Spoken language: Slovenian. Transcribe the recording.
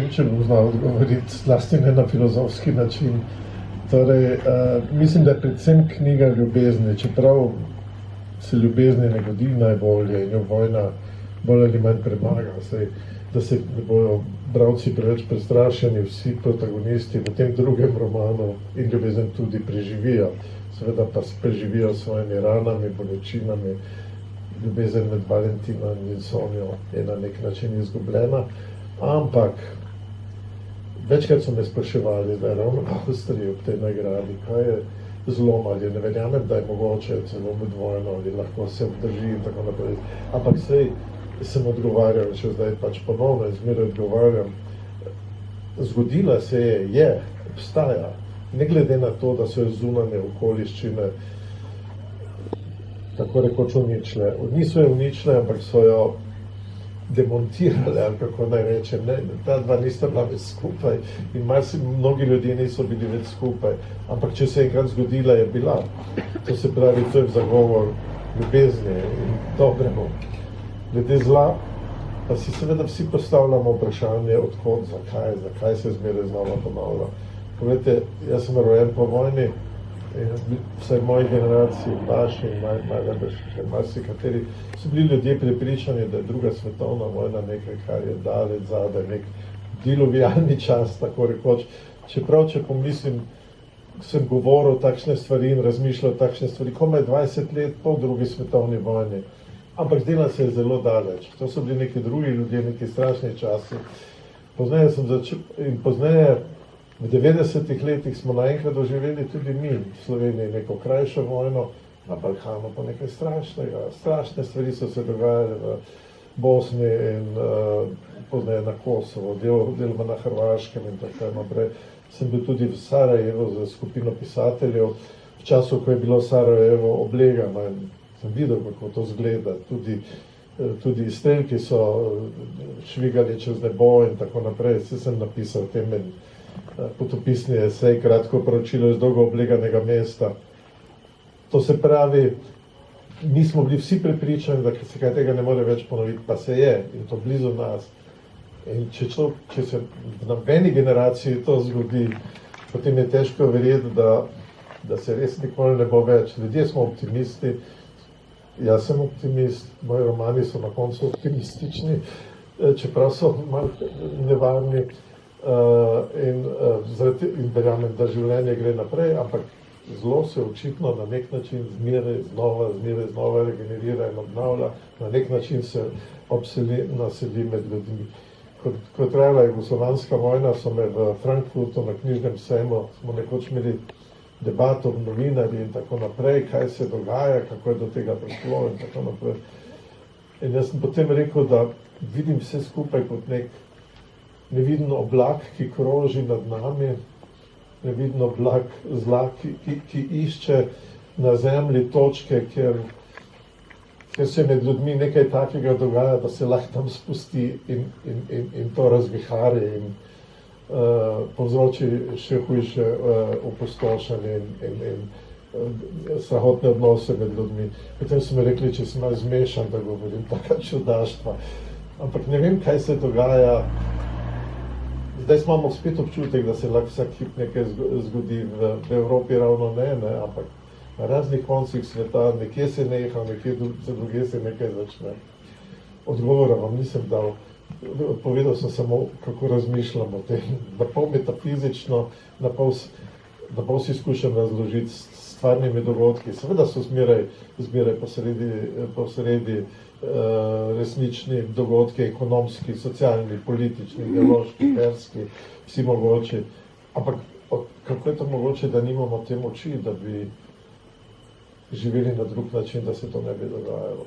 vem, če bom znal odgovoriti, zlasti ne na filozofski način. Torej, mislim, da je predvsem knjiga ljubezni, čeprav se ljubezni ne godi najbolje in jo vojna bolj ali manj premaga, da se ne bojo bralci preveč prestrašeni, vsi protagonisti v tem drugem romanu in ljubezen tudi preživijo. Seveda pa preživijo s svojimi ranami, bolečinami. Ljubezen med Valentinom in Sonjo je na nek način izgubljena, ampak večkrat so me spraševali, da je ravno Avstrija ob tej nagradi, kaj je zlom, ali ne verjamem, da je mogoče celo med vojno, ali lahko se obdrži in tako naprej. Ampak sej sem odgovarjal, še zdaj pač ponovno in zmeraj odgovarjam, zgodila se je, obstaja, ne glede na to, da so jo zunanje okoliščine tako rekoč uničile. Niso jo uničile, ampak so jo demontirale, ali kako naj rečem. Ta dva nista bila več skupaj in mnogi ljudje niso bili več skupaj. Ampak če se je enkrat zgodila, je bila. To se pravi, to je zagovor ljubezni in dobremu. Glede zla, pa si seveda vsi postavljamo vprašanje, odkot, zakaj se zmeraj znova ponavlja. Poglejte, jaz sem rojen po vojni, vsaj moji generaciji, vaši in najbolj še marsikateri, so bili ljudje prepričani, da je druga svetovna vojna nekaj, kar je daleč zadaj, nek diluvialni čas, tako rekoč. Čeprav, če pomislim, sem govoril takšne stvari in razmišljal takšne stvari, komaj 20 let po drugi svetovni vojni. Ampak zdela se je zelo daleč. To so bili neki drugi ljudje, neki strašni časi. Pozneje sem začel in pozneje v 90-ih letih smo naenkrat doživeli tudi mi v Sloveniji neko krajšo vojno, na Balkanu pa nekaj strašnega. Strašne stvari so se dogajale v Bosni in pozneje na Kosovo, deloma na Hrvaškem in tako naprej. Sem bil tudi v Sarajevu za skupino pisateljev, v času, ko je bilo Sarajevo oblegano in sem videl, kako to zgleda. Tudi izstrelki so švigali čez nebo in tako naprej. Vse sem napisal temelj potopisni esej, kratko poročilo iz dolgo obleganega mesta. To se pravi, mi smo bili vsi prepričani, da se kaj tega ne more več ponoviti, pa se je in to blizu nas. In če se v nobeni generaciji to zgodi, potem je težko verjeti, da se res nikoli ne bo več. Ljudje smo optimisti, jaz sem optimist, moji romani so na koncu optimistični, čeprav so malo nevarni. In verjamem, da življenje gre naprej, ampak zlo se očitno na nek način zmeraj znova regenerira in obnavlja, na nek način se naseli med ljudmi. Ko je trajala jugoslovanska vojna, so me v Frankfurtu na knjižnem sejmu, smo nekoč imeli debato v novinarji in tako naprej, kaj se dogaja, kako je do tega prišlo in tako naprej. In jaz sem potem rekel, da vidim vse skupaj kot nek neviden oblak, ki kroži nad nami, neviden oblak zla, ki išče na zemlji točke, kjer se med ljudmi nekaj takega dogaja, da se lahko tam spusti in to razvihari in povzroči še hujše opustošenje in strahotne odnose med ljudmi. Potem so mi rekli, če sem malo zmešan, da govorim taka čudaštva. Ampak ne vem, kaj se dogaja. Zdaj imamo spet občutek, da se lahko vsak hip nekaj zgodi, v Evropi ravno ne, ampak na raznih koncih sveta, nekje se neha, nekje druge se nekaj začne. Odgovora vam nisem dal, povedal sem samo, kako razmišljam o tem, na pol metafizično, na pol si skušam razložiti s stvarnimi dogodki. Seveda so zmeraj posredi resnični dogodki, ekonomski, socialni, politični, ideološki, verski, vsi mogoči. Ampak kako je to mogoče, da nimamo te moči, da bi živeli na drug način, da se to ne bi dogajalo?